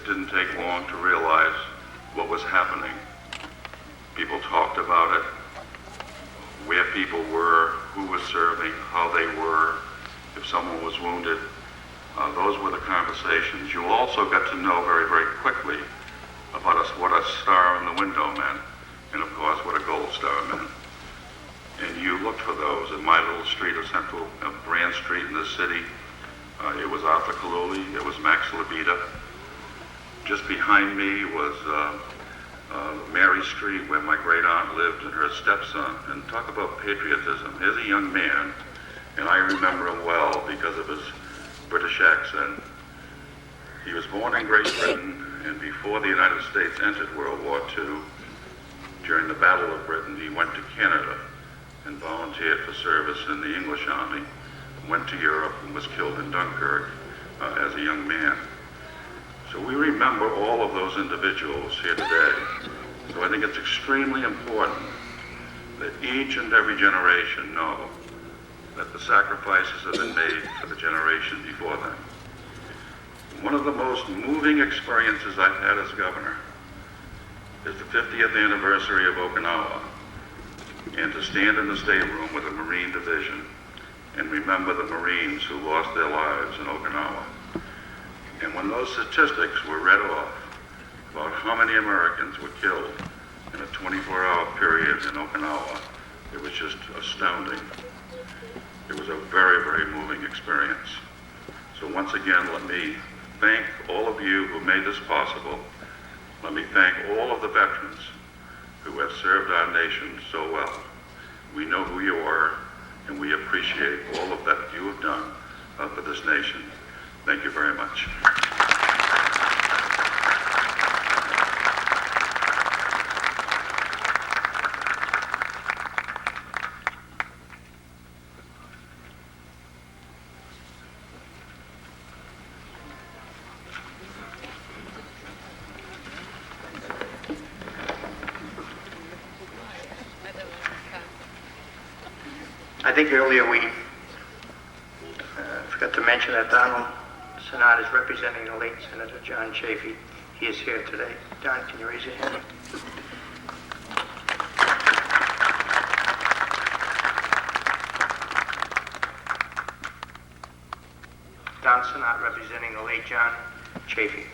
didn't take long to realize what was happening. People talked about it, where people were, who was serving, how they were, if someone was wounded. Those were the conversations. You also got to know very, very quickly about us, what a star in the window meant, and of course what a gold star meant. And you looked for those. In my little street of Central Brand Street in the city, it was Arthur Kaluli, it was Max Labita. Just behind me was Mary Street, where my great aunt lived, and her stepson. And talk about patriotism. Here's a young man, and I remember him well because of his British accent. He was born in Great Britain, and before the United States entered World War II, during the Battle of Britain, he went to Canada and volunteered for service in the English Army, went to Europe and was killed in Dunkirk as a young man. So we remember all of those individuals here today. So I think it's extremely important that each and every generation know that the sacrifices have been made for the generation before them. One of the most moving experiences I've had as governor is the 50th anniversary of Okinawa, and to stand in the state room with the Marine Division and remember the Marines who lost their lives in Okinawa. And when those statistics were read off about how many Americans were killed in a 24-hour period in Okinawa, it was just astounding. It was a very, very moving experience. So once again, let me thank all of you who made this possible. Let me thank all of the veterans who have served our nation so well. We know who you are, and we appreciate all of that you have done for this nation. Thank you very much. I think earlier we forgot to mention that Donald Senat is representing the late Senator John Chafee. He is here today. Don, can you raise your hand? Don Senat representing the late John Chafee.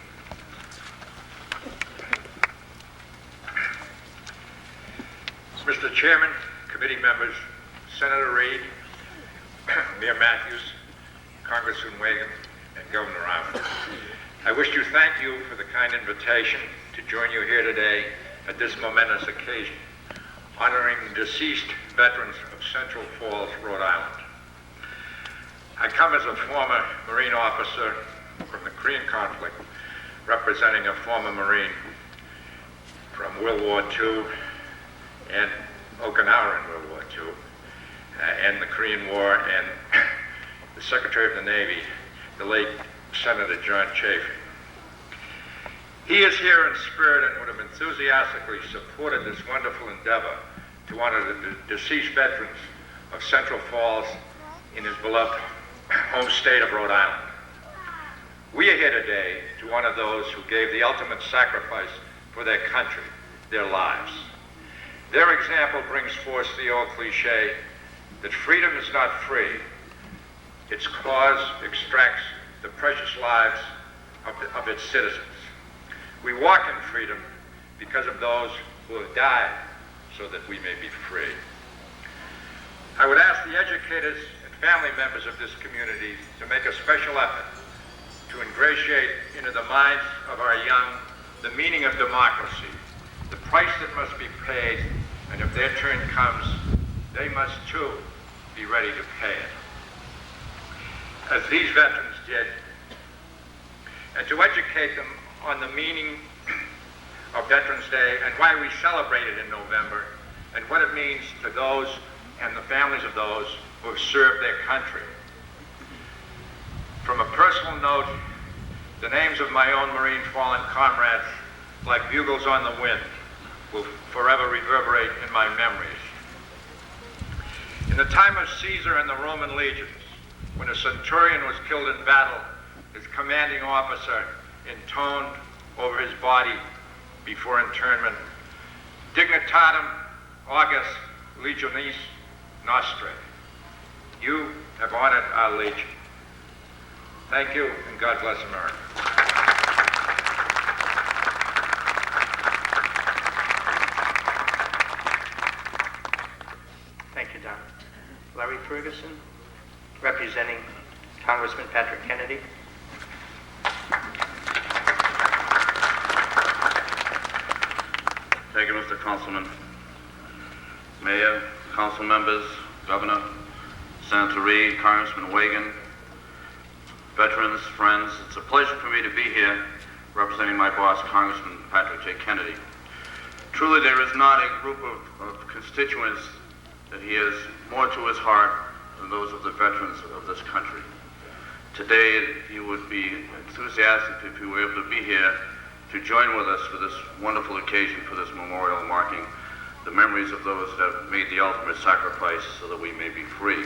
Mr. Chairman, committee members, Senator Reid, Mayor Matthews, Congressman Wagan, and Governor Armstrong, I wish to thank you for the kind invitation to join you here today at this momentous occasion, honoring deceased veterans of Central Falls, Rhode Island. I come as a former Marine officer from the Korean conflict, representing a former Marine from World War II and Okinawa in World War II, and the Korean War, and the Secretary of the Navy, the late Senator John Chafee. He is here in spirit and would have enthusiastically supported this wonderful endeavor to honor the deceased veterans of Central Falls in his beloved home state of Rhode Island. We are here today to honor those who gave the ultimate sacrifice for their country, their lives. Their example brings forth the old cliche that freedom is not free. Its cause extracts the precious lives of its citizens. We walk in freedom because of those who have died so that we may be free. I would ask the educators and family members of this community to make a special effort to ingratiate into the minds of our young the meaning of democracy, the price that must be paid, and if their turn comes, they must too be ready to pay it, as these veterans did, and to educate them on the meaning of Veterans Day and why we celebrate it in November, and what it means to those and the families of those who have served their country. From a personal note, the names of my own Marine fallen comrades, like bugles on the wind, will forever reverberate in my memories. In the time of Caesar and the Roman legions, when a centurion was killed in battle, his commanding officer intoned over his body before internment. Dignitatem august legionis nostrae. You have honored our legion. Thank you, and God bless America. Thank you, Don. Larry Ferguson, representing Congressman Patrick Kennedy. Thank you, Mr. Councilman. Mayor, council members, Governor, Senator Reid, Congressman Wagon, veterans, friends, it's a pleasure for me to be here representing my boss, Congressman Patrick J. Kennedy. Truly, there is not a group of constituents that he has more to his heart than those of the veterans of this country. Today, he would be enthusiastic if he were able to be here to join with us for this wonderful occasion, for this memorial marking the memories of those that have made the ultimate sacrifice so that we may be free.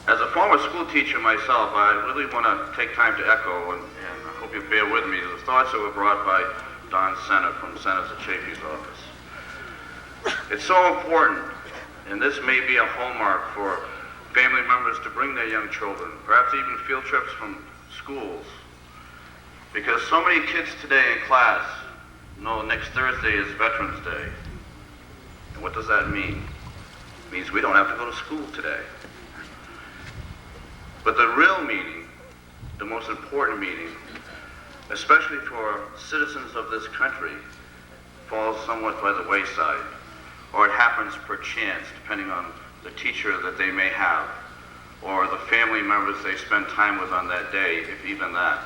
As a former school teacher myself, I really want to take time to echo, and I hope you bear with me, the thoughts that were brought by Don Sennett from Senator Chafee's office. It's so important, and this may be a hallmark for family members to bring their young children, perhaps even field trips from schools, because so many kids today in class know next Thursday is Veterans Day. And what does that mean? It means we don't have to go to school today. But the real meaning, the most important meaning, especially for citizens of this country, falls somewhat by the wayside, or it happens per chance, depending on the teacher that they may have, or the family members they spend time with on that day, if even that.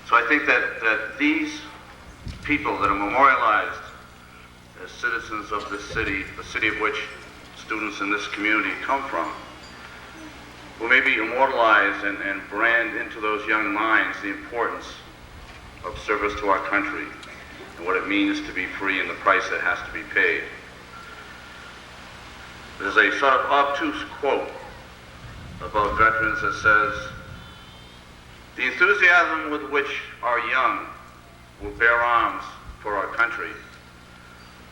So I think that these people that are memorialized as citizens of this city, the city of which students in this community come from, will maybe immortalize and brand into those young minds the importance of service to our country and what it means to be free and the price that has to be paid. There's a sort of obtuse quote about veterans that says, "The enthusiasm with which our young will bear arms for our country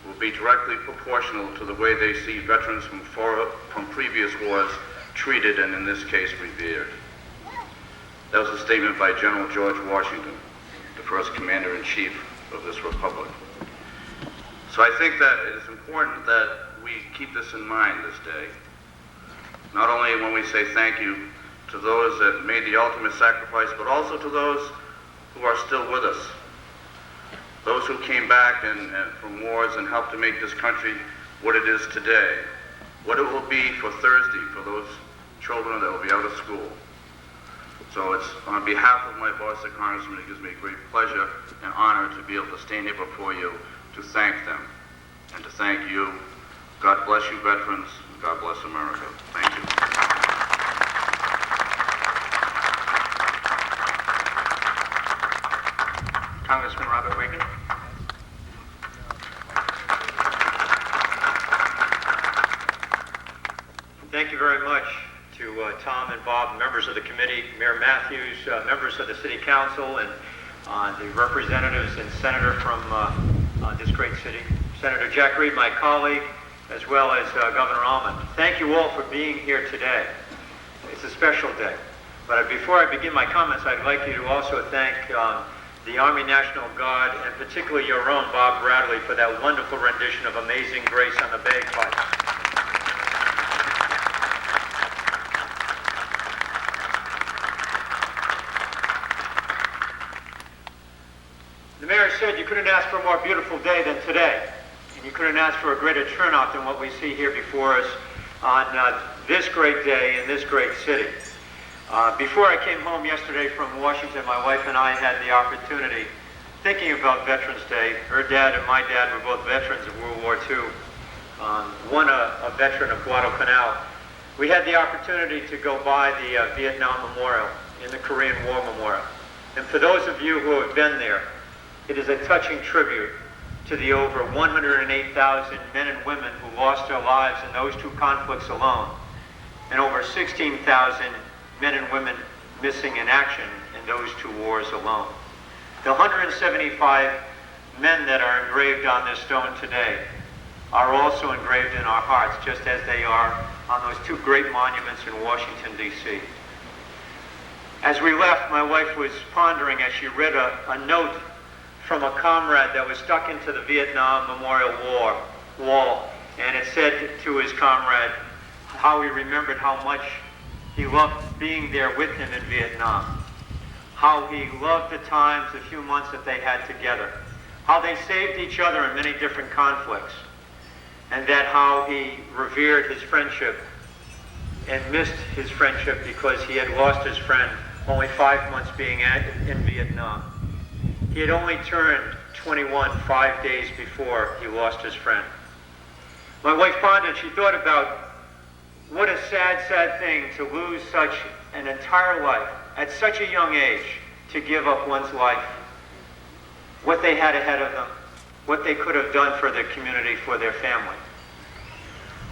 will be directly proportional to the way they see veterans from previous wars treated and in this case revered." That was a statement by General George Washington, the first commander-in-chief of this republic. So I think that it is important that we keep this in mind this day. Not only when we say thank you to those that made the ultimate sacrifice, but also to those who are still with us. Those who came back from wars and helped to make this country what it is today. What it will be for Thursday for those children that will be out of school. So it's on behalf of my boss, the Congressman, it gives me a great pleasure and honor to be able to stand here before you to thank them and to thank you. God bless you, veterans. God bless America. Thank you. Congressman Robert Reagan. Thank you very much to Tom and Bob, members of the committee, Mayor Matthews, members of the City Council, and the representatives and senator from this great city, Senator Jack Reed, my colleague, as well as Governor Almond. Thank you all for being here today. It's a special day. But before I begin my comments, I'd like you to also thank the Army National Guard, and particularly your own Bob Bradley, for that wonderful rendition of Amazing Grace on the bagpipes. The mayor said you couldn't ask for a more beautiful day than today, and you couldn't ask for a greater turnout than what we see here before us on this great day in this great city. Before I came home yesterday from Washington, my wife and I had the opportunity, thinking about Veterans Day. Her dad and my dad were both veterans of World War II. One a veteran of Guadalcanal. We had the opportunity to go by the Vietnam Memorial and the Korean War Memorial. And for those of you who have been there, it is a touching tribute to the over 108,000 men and women who lost their lives in those two conflicts alone, and over 16,000 men and women missing in action in those two wars alone. The 175 men that are engraved on this stone today are also engraved in our hearts, just as they are on those two great monuments in Washington, D.C. As we left, my wife was pondering as she read a note from a comrade that was stuck into the Vietnam Memorial wall, and it said to his comrade how he remembered how much he loved being there with him in Vietnam, how he loved the times, the few months that they had together, how they saved each other in many different conflicts, and that how he revered his friendship and missed his friendship because he had lost his friend only 5 months being in Vietnam. He had only turned 21 5 days before he lost his friend. My wife pondered, she thought about what a sad, sad thing to lose such an entire life at such a young age, to give up one's life, what they had ahead of them, what they could have done for their community, for their family.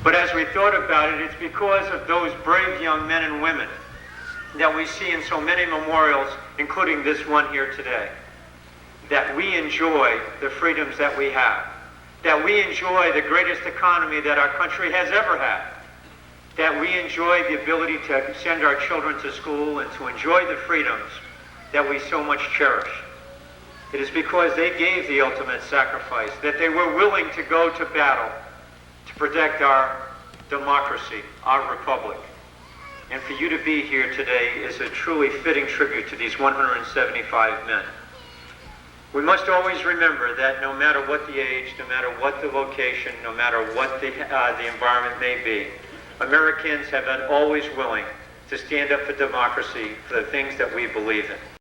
But as we thought about it, it's because of those brave young men and women that we see in so many memorials, including this one here today, that we enjoy the freedoms that we have, that we enjoy the greatest economy that our country has ever had, that we enjoy the ability to send our children to school and to enjoy the freedoms that we so much cherish. It is because they gave the ultimate sacrifice, that they were willing to go to battle to protect our democracy, our republic. And for you to be here today is a truly fitting tribute to these 175 men. We must always remember that no matter what the age, no matter what the location, no matter what the environment may be, Americans have been always willing to stand up for democracy, for the things that we believe in.